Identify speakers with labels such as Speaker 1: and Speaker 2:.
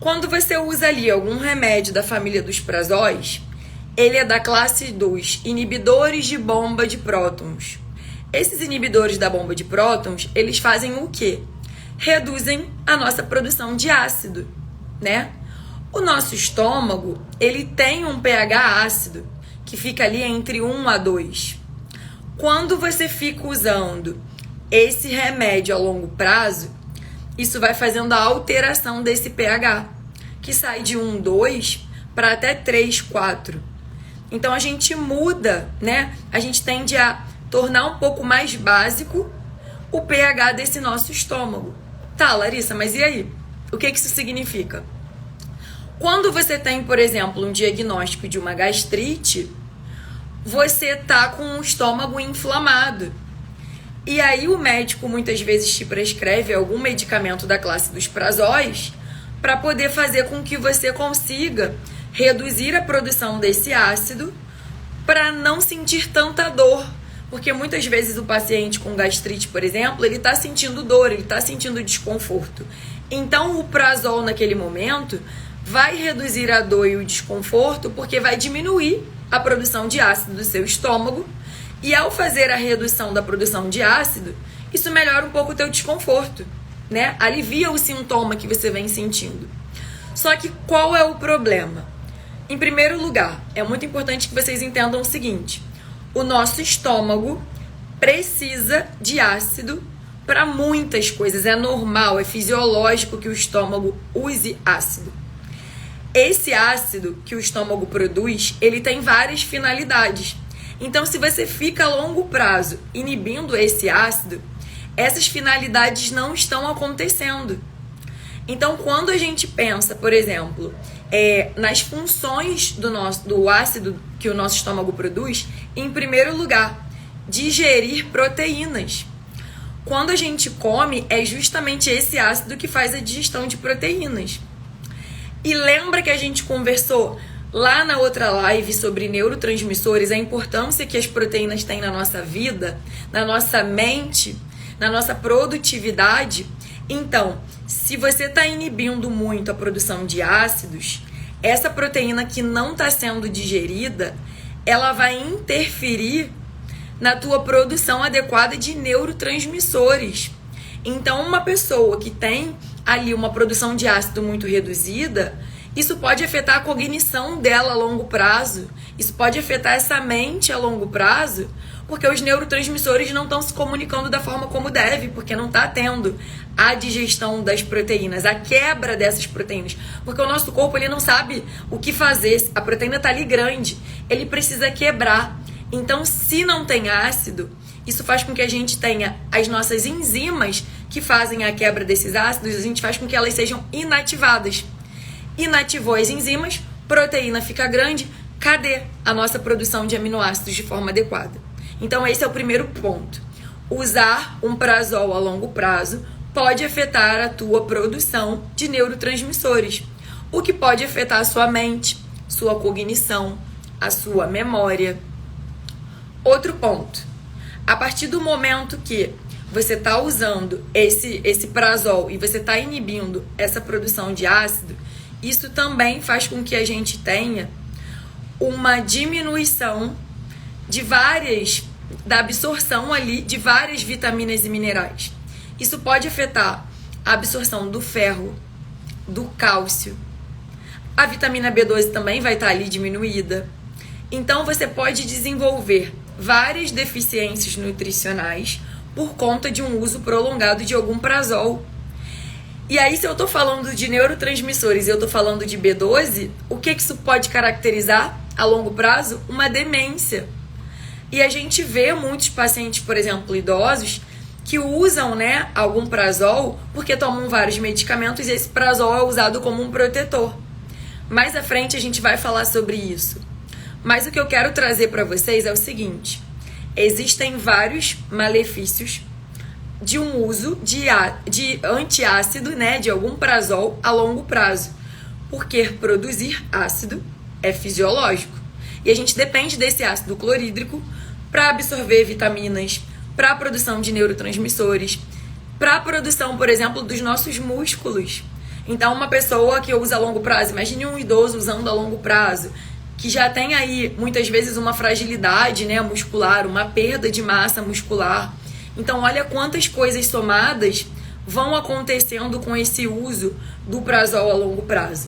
Speaker 1: Quando você usa ali algum remédio da família dos prazóis, ele é da classe dos inibidores de bomba de prótons. Esses inibidores da bomba de prótons, eles fazem o quê? Reduzem a nossa produção de ácido, né? O nosso estômago, ele tem um pH ácido, que fica ali entre 1 a 2. Quando você fica usando esse remédio a longo prazo, isso vai fazendo a alteração desse pH, que sai de 1,2 para até 3, 4. Então a gente muda, né? A gente tende a tornar um pouco mais básico o pH desse nosso estômago. Tá, Larissa, mas e aí? O que isso significa? Quando você tem, por exemplo, um diagnóstico de uma gastrite, você tá com o estômago inflamado. E aí o médico muitas vezes te prescreve algum medicamento da classe dos prazóis para poder fazer com que você consiga reduzir a produção desse ácido para não sentir tanta dor. Porque muitas vezes o paciente com gastrite, por exemplo, ele está sentindo dor, ele está sentindo desconforto. Então o prazol naquele momento vai reduzir a dor e o desconforto porque vai diminuir a produção de ácido do seu estômago. E ao fazer a redução da produção de ácido, isso melhora um pouco o teu desconforto, né? Alivia o sintoma que você vem sentindo. Só que qual é o problema? Em primeiro lugar, é muito importante que vocês entendam o seguinte: o nosso estômago precisa de ácido para muitas coisas. É normal, é fisiológico que o estômago use ácido. Esse ácido que o estômago produz, ele tem várias finalidades. Então, se você fica a longo prazo inibindo esse ácido, essas finalidades não estão acontecendo. Então, quando a gente pensa, por exemplo, nas funções do ácido que o nosso estômago produz, em primeiro lugar, digerir proteínas. Quando a gente come, é justamente esse ácido que faz a digestão de proteínas. E lembra que a gente conversou lá na outra live sobre neurotransmissores, a importância que as proteínas têm na nossa vida, na nossa mente, na nossa produtividade? Então, se você está inibindo muito a produção de ácidos, essa proteína que não está sendo digerida, ela vai interferir na tua produção adequada de neurotransmissores. Então, uma pessoa que tem ali uma produção de ácido muito reduzida, isso pode afetar a cognição dela a longo prazo, isso pode afetar essa mente a longo prazo, porque os neurotransmissores não estão se comunicando da forma como deve, porque não está tendo a digestão das proteínas, a quebra dessas proteínas, porque o nosso corpo ele não sabe o que fazer, a proteína está ali grande, ele precisa quebrar. Então, se não tem ácido, isso faz com que a gente tenha as nossas enzimas que fazem a quebra desses ácidos, a gente faz com que elas sejam inativadas. Inativou as enzimas, proteína fica grande, cadê a nossa produção de aminoácidos de forma adequada? Então esse é o primeiro ponto. Usar um prazol a longo prazo pode afetar a tua produção de neurotransmissores, o que pode afetar a sua mente, sua cognição, a sua memória. Outro ponto, a partir do momento que você está usando esse prazol e você está inibindo essa produção de ácido, isso também faz com que a gente tenha uma diminuição da absorção ali de várias vitaminas e minerais. Isso pode afetar a absorção do ferro, do cálcio. A vitamina B12 também vai estar ali diminuída. Então você pode desenvolver várias deficiências nutricionais por conta de um uso prolongado de algum prazol. E aí, se eu tô falando de neurotransmissores e eu tô falando de B12, o que isso pode caracterizar a longo prazo? Uma demência. E a gente vê muitos pacientes, por exemplo, idosos, que usam, né, algum prazol porque tomam vários medicamentos e esse prazol é usado como um protetor. Mais à frente a gente vai falar sobre isso. Mas o que eu quero trazer para vocês é o seguinte: existem vários malefícios de um uso de antiácido, né, de algum prazol a longo prazo, porque produzir ácido é fisiológico e a gente depende desse ácido clorídrico para absorver vitaminas, para a produção de neurotransmissores, para a produção, por exemplo, dos nossos músculos. Então, uma pessoa que usa a longo prazo, imagine um idoso usando a longo prazo, que já tem aí, muitas vezes, uma fragilidade, né, muscular, uma perda de massa muscular. Então, olha quantas coisas somadas vão acontecendo com esse uso do Prazol a longo prazo.